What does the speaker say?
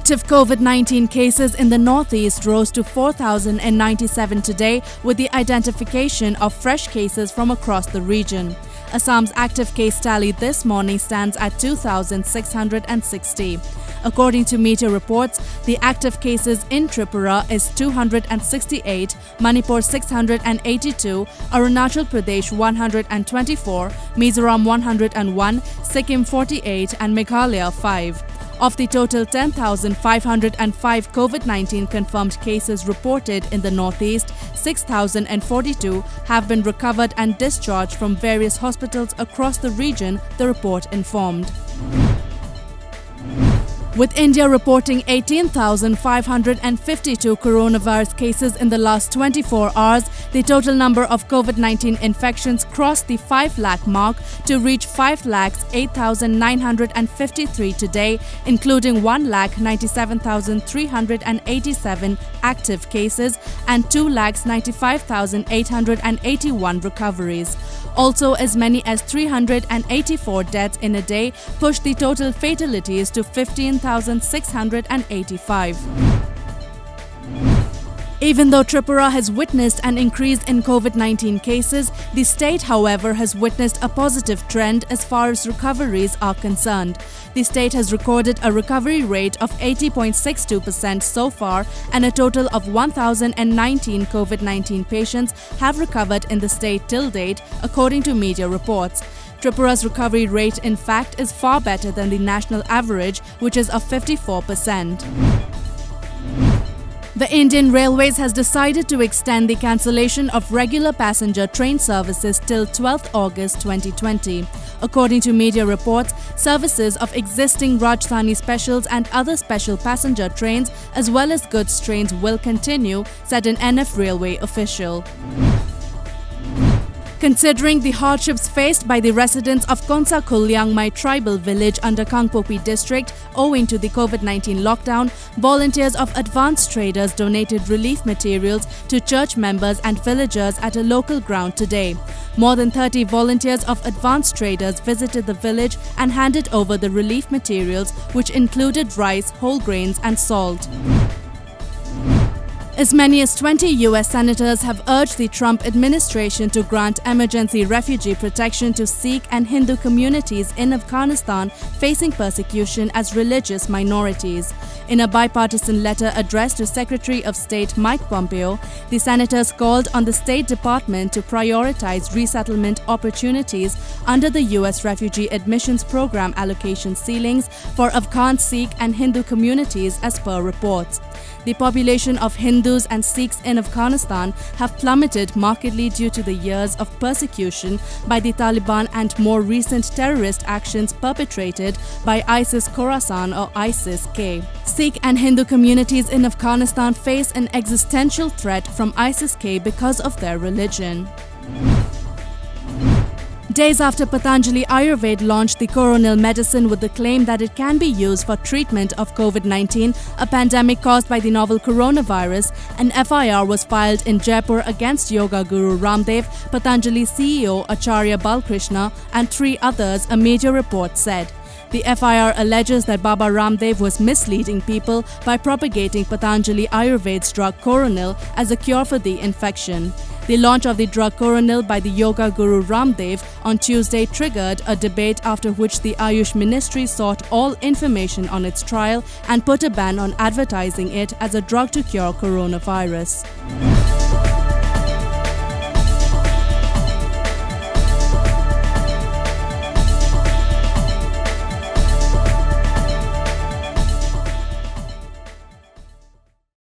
Active COVID-19 cases in the Northeast rose to 4,097 today, with the identification of fresh cases from across the region. Assam's active case tally this morning stands at 2,660. According to media reports, the active cases in Tripura is 268, Manipur 682, Arunachal Pradesh 124, Mizoram 101, Sikkim 48 and Meghalaya 5. Of the total 10,505 COVID-19 confirmed cases reported in the Northeast, 6,042 have been recovered and discharged from various hospitals across the region, the report informed. With India reporting 18,552 coronavirus cases in the last 24 hours, the total number of COVID-19 infections crossed the 5 lakh mark to reach 5,08,953 today, including 1,97,387 active cases and 2,95,881 recoveries. Also, as many as 384 deaths in a day pushed the total fatalities to 15,685. Even though Tripura has witnessed an increase in COVID-19 cases, the state, however, has witnessed a positive trend as far as recoveries are concerned. The state has recorded a recovery rate of 80.62% so far, and a total of 1,019 COVID-19 patients have recovered in the state till date, according to media reports. Tripura's recovery rate, in fact, is far better than the national average, which is of 54%. The Indian Railways has decided to extend the cancellation of regular passenger train services till 12th August 2020. According to media reports, services of existing Rajdhani specials and other special passenger trains as well as goods trains will continue, said an NF Railway official. Considering the hardships faced by the residents of Konsa Kulyangmai tribal village under Kangpopi district owing to the COVID-19 lockdown, volunteers of advanced traders donated relief materials to church members and villagers at a local ground today. More than 30 volunteers of advanced traders visited the village and handed over the relief materials, which included rice, whole grains and salt. As many as 20 US senators have urged the Trump administration to grant emergency refugee protection to Sikh and Hindu communities in Afghanistan facing persecution as religious minorities. In a bipartisan letter addressed to Secretary of State Mike Pompeo, the senators called on the State Department to prioritize resettlement opportunities under the US Refugee Admissions Program allocation ceilings for Afghan, Sikh and Hindu communities as per reports. The population of Hindus and Sikhs in Afghanistan have plummeted markedly due to the years of persecution by the Taliban and more recent terrorist actions perpetrated by ISIS Khorasan or ISIS-K. Sikh and Hindu communities in Afghanistan face an existential threat from ISIS-K because of their religion. Days after Patanjali Ayurved launched the coronal medicine with the claim that it can be used for treatment of COVID-19, a pandemic caused by the novel coronavirus, an FIR was filed in Jaipur against Yoga Guru Ramdev, Patanjali CEO Acharya Balkrishna and 3 others, a media report said. The FIR alleges that Baba Ramdev was misleading people by propagating Patanjali Ayurved's drug Coronil as a cure for the infection. The launch of the drug Coronil by the Yoga Guru Ramdev on Tuesday triggered a debate after which the Ayush Ministry sought all information on its trial and put a ban on advertising it as a drug to cure coronavirus.